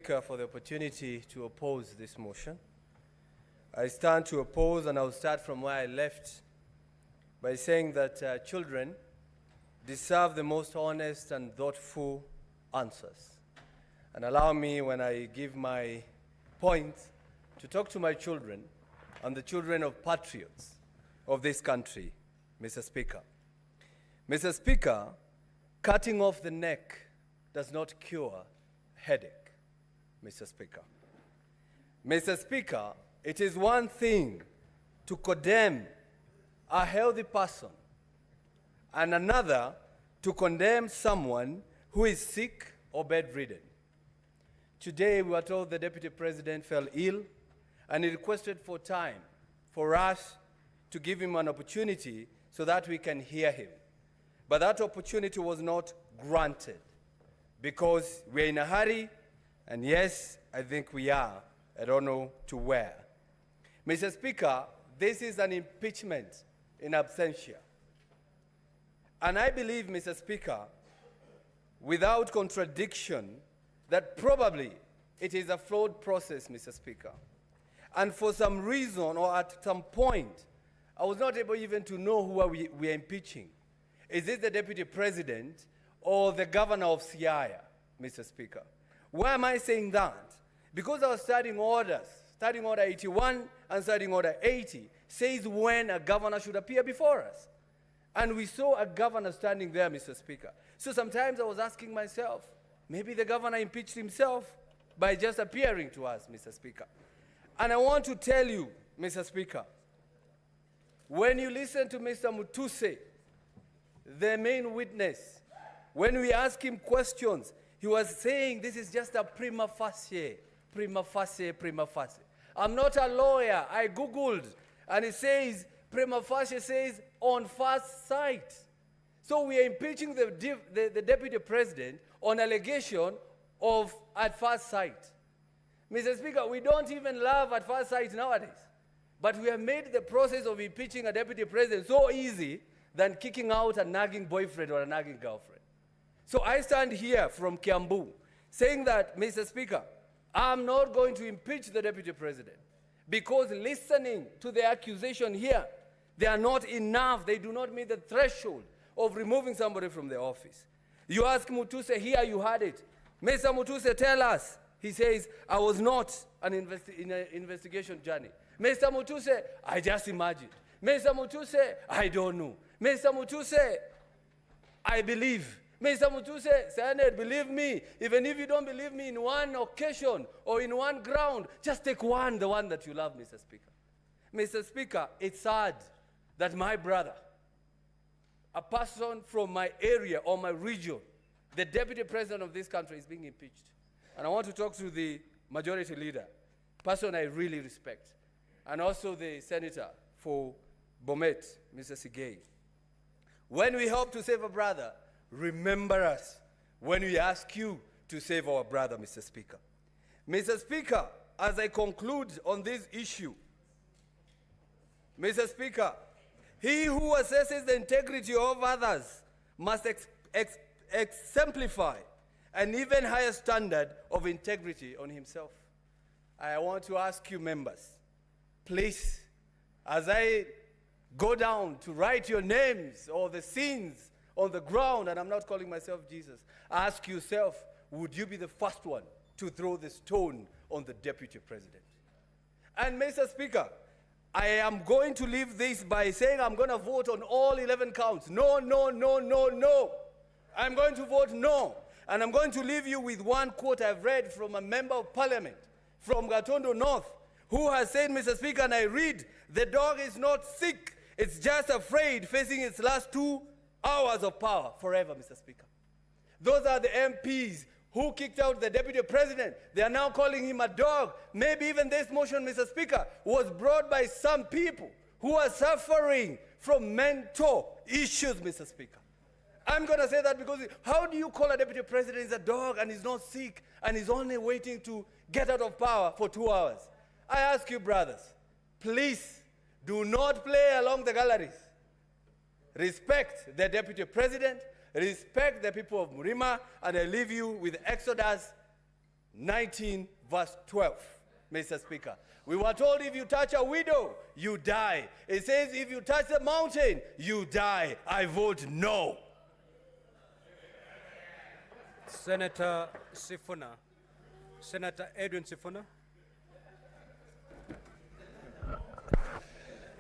Speaker, for the opportunity to oppose this motion. I stand to oppose, and I'll start from where I left by saying that children deserve the most honest and thoughtful answers. And allow me, when I give my point, to talk to my children and the children of patriots of this country, Mr. Speaker. Mr. Speaker, cutting off the neck does not cure headache, Mr. Speaker. Mr. Speaker, it is one thing to condemn a healthy person and another to condemn someone who is sick or bedridden. Today, we were told the Deputy President fell ill, and he requested for time for us to give him an opportunity so that we can hear him. But that opportunity was not granted because we're in a hurry, and yes, I think we are. I don't know to where. Mr. Speaker, this is an impeachment in absentia. And I believe, Mr. Speaker, without contradiction, that probably it is a flawed process, Mr. Speaker. And for some reason or at some point, I was not able even to know who we are impeaching. Is it the Deputy President or the Governor of Siaya, Mr. Speaker? Why am I saying that? Because our standing orders, Standing Order 81 and Standing Order 80, says when a governor should appear before us. And we saw a governor standing there, Mr. Speaker. So sometimes I was asking myself, maybe the governor impeached himself by just appearing to us, Mr. Speaker. And I want to tell you, Mr. Speaker, when you listen to Mr. Mutuse, the main witness, when we ask him questions, he was saying this is just a prima facie, prima facie, prima facie. I'm not a lawyer. I Googled, and it says, prima facie says on first sight. So we are impeaching the Deputy President on allegation of at first sight. Mr. Speaker, we don't even love at first sight nowadays. But we have made the process of impeaching a Deputy President so easy than kicking out a nagging boyfriend or a nagging girlfriend. So I stand here from Kiambu saying that, Mr. Speaker, I'm not going to impeach the Deputy President because listening to the accusation here, they are not enough. They do not meet the threshold of removing somebody from the office. You ask Mutuse here, you had it. Mr. Mutuse, tell us. He says, I was not in an investigation journey. Mr. Mutuse, I just imagined. Mr. Mutuse, I don't know. Mr. Mutuse, I believe. Mr. Mutuse, Senate, believe me. Even if you don't believe me in one occasion or in one ground, just take one, the one that you love, Mr. Speaker. Mr. Speaker, it's sad that my brother, a person from my area or my region, the Deputy President of this country, is being impeached. And I want to talk to the majority leader, person I really respect, and also the senator for Bomet, Mr. Sigei. When we help to save a brother, remember us when we ask you to save our brother, Mr. Speaker. Mr. Speaker, as I conclude on this issue, Mr. Speaker, he who assesses the integrity of others must exemplify an even higher standard of integrity on himself. I want to ask you members, please, as I go down to write your names or the sins on the ground, and I'm not calling myself Jesus, ask yourself, would you be the first one to throw the stone on the Deputy President? And Mr. Speaker, I am going to leave this by saying I'm going to vote on all 11 counts. No, no, no, no, no. I'm going to vote no. And I'm going to leave you with one quote I've read from a member of parliament from Gatondo North, who has said, Mr. Speaker, and I read, the dog is not sick, it's just afraid, facing its last 2 hours of power forever, Mr. Speaker. Those are the MPs who kicked out the Deputy President. They are now calling him a dog. Maybe even this motion, Mr. Speaker, was brought by some people who are suffering from mental issues, Mr. Speaker. I'm going to say that because how do you call a Deputy President is a dog and he's not sick and he's only waiting to get out of power for 2 hours? I ask you, brothers, please do not play along the galleries. Respect the Deputy President, respect the people of Murima, and I leave you with Exodus 19 verse 12, Mr. Speaker. We were told if you touch a widow, you die. It says if you touch the mountain, you die. I vote no. Senator Sifuna. Senator Edwin Sifuna.